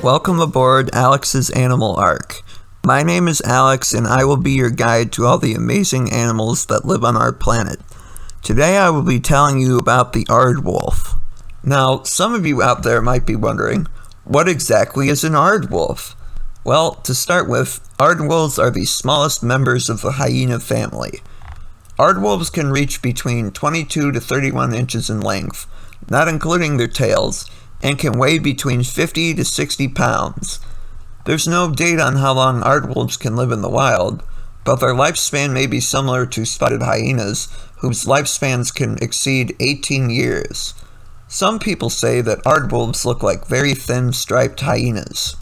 Welcome aboard Alex's Animal Ark. My name is Alex and I will be your guide to all the amazing animals that live on our planet. Today I will be telling you about the aardwolf. Now, some of you out there might be wondering, what exactly is an aardwolf? Well, to start with, aardwolves are the smallest members of the hyena family. Aardwolves can reach between 22 to 31 inches in length, not including their tails, and can weigh between 50 to 60 pounds. There's no date on how long aardwolves can live in the wild, but their lifespan may be similar to spotted hyenas, whose lifespans can exceed 18 years. Some people say that aardwolves look like very thin striped hyenas.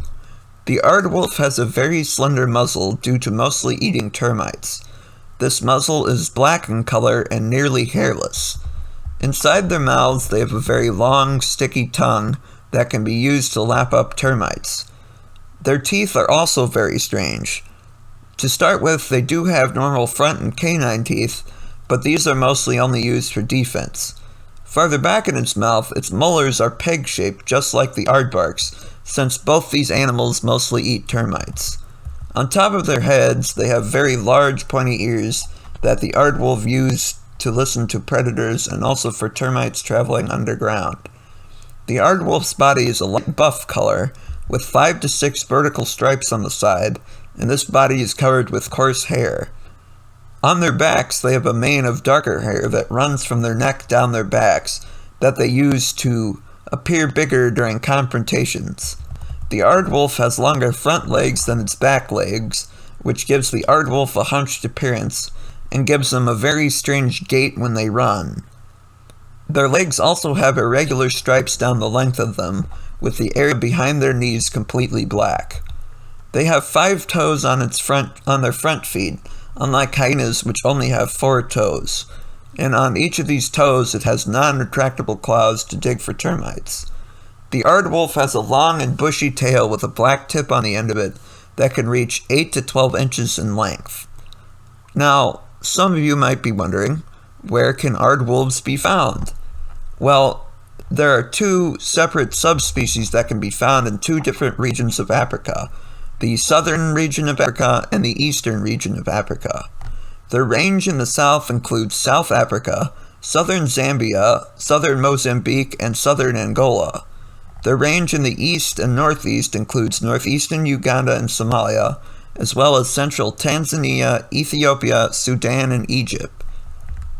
The aardwolf has a very slender muzzle due to mostly eating termites. This muzzle is black in color and nearly hairless. Inside their mouths, they have a very long, sticky tongue that can be used to lap up termites. Their teeth are also very strange. To start with, they do have normal front and canine teeth, but these are mostly only used for defense. Farther back in its mouth, its molars are peg-shaped just like the aardvarks, since both these animals mostly eat termites. On top of their heads, they have very large pointy ears that the aardwolf used to listen to predators and also for termites traveling underground. The aardwolf's body is a light buff color with 5 to 6 vertical stripes on the side, and this body is covered with coarse hair. On their backs, they have a mane of darker hair that runs from their neck down their backs that they use to appear bigger during confrontations. The aardwolf has longer front legs than its back legs, which gives the aardwolf a hunched appearance and gives them a very strange gait when they run. Their legs also have irregular stripes down the length of them, with the area behind their knees completely black. They have 5 toes on their front feet, unlike hyenas which only have 4 toes, and on each of these toes it has non-retractable claws to dig for termites. The aardwolf has a long and bushy tail with a black tip on the end of it that can reach 8 to 12 inches in length. Now, some of you might be wondering, where can aardwolves be found? Well, there are 2 separate subspecies that can be found in 2 different regions of Africa, the southern region of Africa and the eastern region of Africa. Their range in the south includes South Africa, southern Zambia, southern Mozambique, and southern Angola. Their range in the east and northeast includes northeastern Uganda and Somalia, as well as central Tanzania, Ethiopia, Sudan, and Egypt.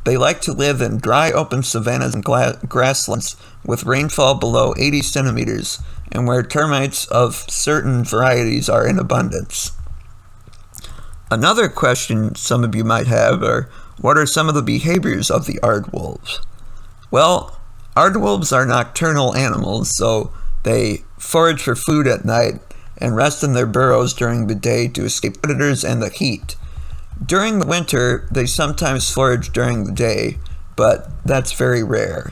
They like to live in dry open savannas and grasslands with rainfall below 80 centimeters and where termites of certain varieties are in abundance. Another question some of you might have are, what are some of the behaviors of the aardwolves? Well, aardwolves are nocturnal animals, so they forage for food at night and rest in their burrows during the day to escape predators and the heat. During the winter, they sometimes forage during the day, but that's very rare.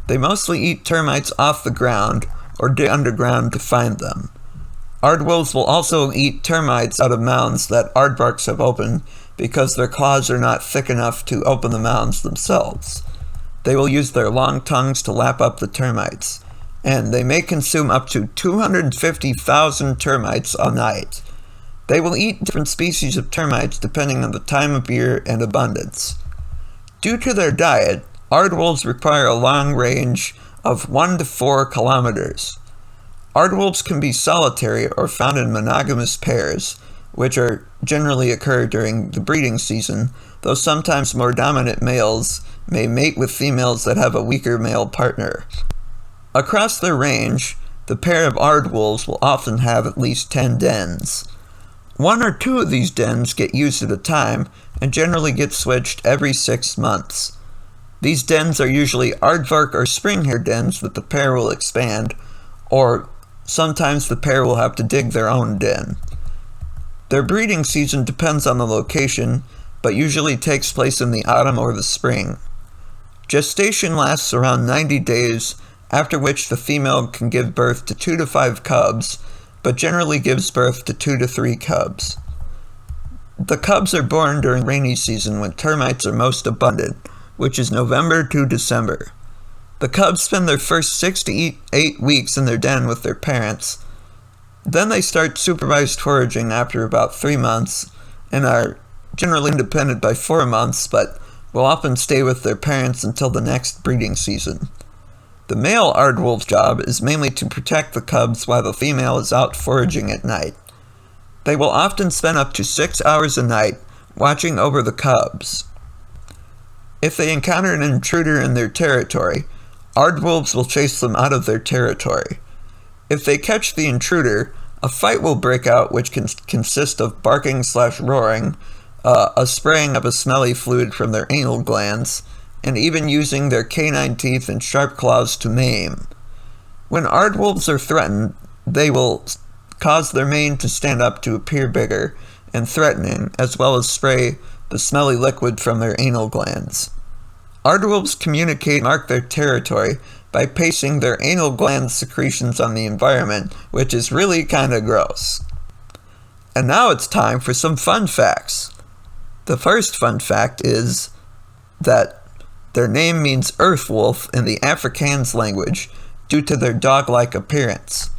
They mostly eat termites off the ground or dig underground to find them. Aardwolves will also eat termites out of mounds that aardvarks have opened because their claws are not thick enough to open the mounds themselves. They will use their long tongues to lap up the termites, and they may consume up to 250,000 termites a night. They will eat different species of termites depending on the time of year and abundance. Due to their diet, aardwolves require a long range of 1 to 4 kilometers. Aardwolves can be solitary or found in monogamous pairs, which generally occur during the breeding season, though sometimes more dominant males may mate with females that have a weaker male partner. Across their range, the pair of aardwolves will often have at least 10 dens. 1 or 2 of these dens get used at a time and generally get switched every 6 months. These dens are usually aardvark or spring hare dens that the pair will expand, or sometimes the pair will have to dig their own den. Their breeding season depends on the location, but usually takes place in the autumn or the spring. Gestation lasts around 90 days, after which the female can give birth to 2 to 5 cubs, but generally gives birth to 2 to 3 cubs. The cubs are born during rainy season when termites are most abundant, which is November to December. The cubs spend their first 6 to 8 weeks in their den with their parents. Then they start supervised foraging after about 3 months, and are generally independent by 4 months, but will often stay with their parents until the next breeding season. The male aardwolf's job is mainly to protect the cubs while the female is out foraging at night. They will often spend up to 6 hours a night watching over the cubs. If they encounter an intruder in their territory, aardwolves will chase them out of their territory. If they catch the intruder, a fight will break out, which can consist of barking/roaring, a spraying of a smelly fluid from their anal glands, and even using their canine teeth and sharp claws to maim. When aardwolves are threatened, they will cause their mane to stand up to appear bigger and threatening, as well as spray the smelly liquid from their anal glands. Aardwolves communicate and mark their territory by pasting their anal gland secretions on the environment, which is really kinda gross. And now it's time for some fun facts. The first fun fact is that their name means earth wolf in the Afrikaans language due to their dog-like appearance.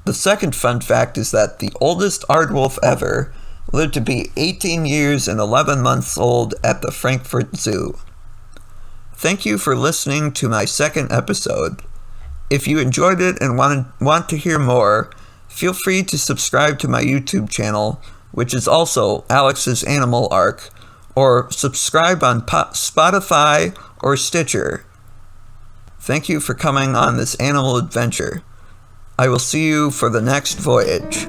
The second fun fact is that the oldest aardwolf ever lived to be 18 years and 11 months old at the Frankfurt Zoo. Thank you for listening to my second episode. If you enjoyed it and want to hear more, feel free to subscribe to my YouTube channel, which is also Alex's Animal Ark, or subscribe on Spotify or Stitcher. Thank you for coming on this animal adventure. I will see you for the next voyage.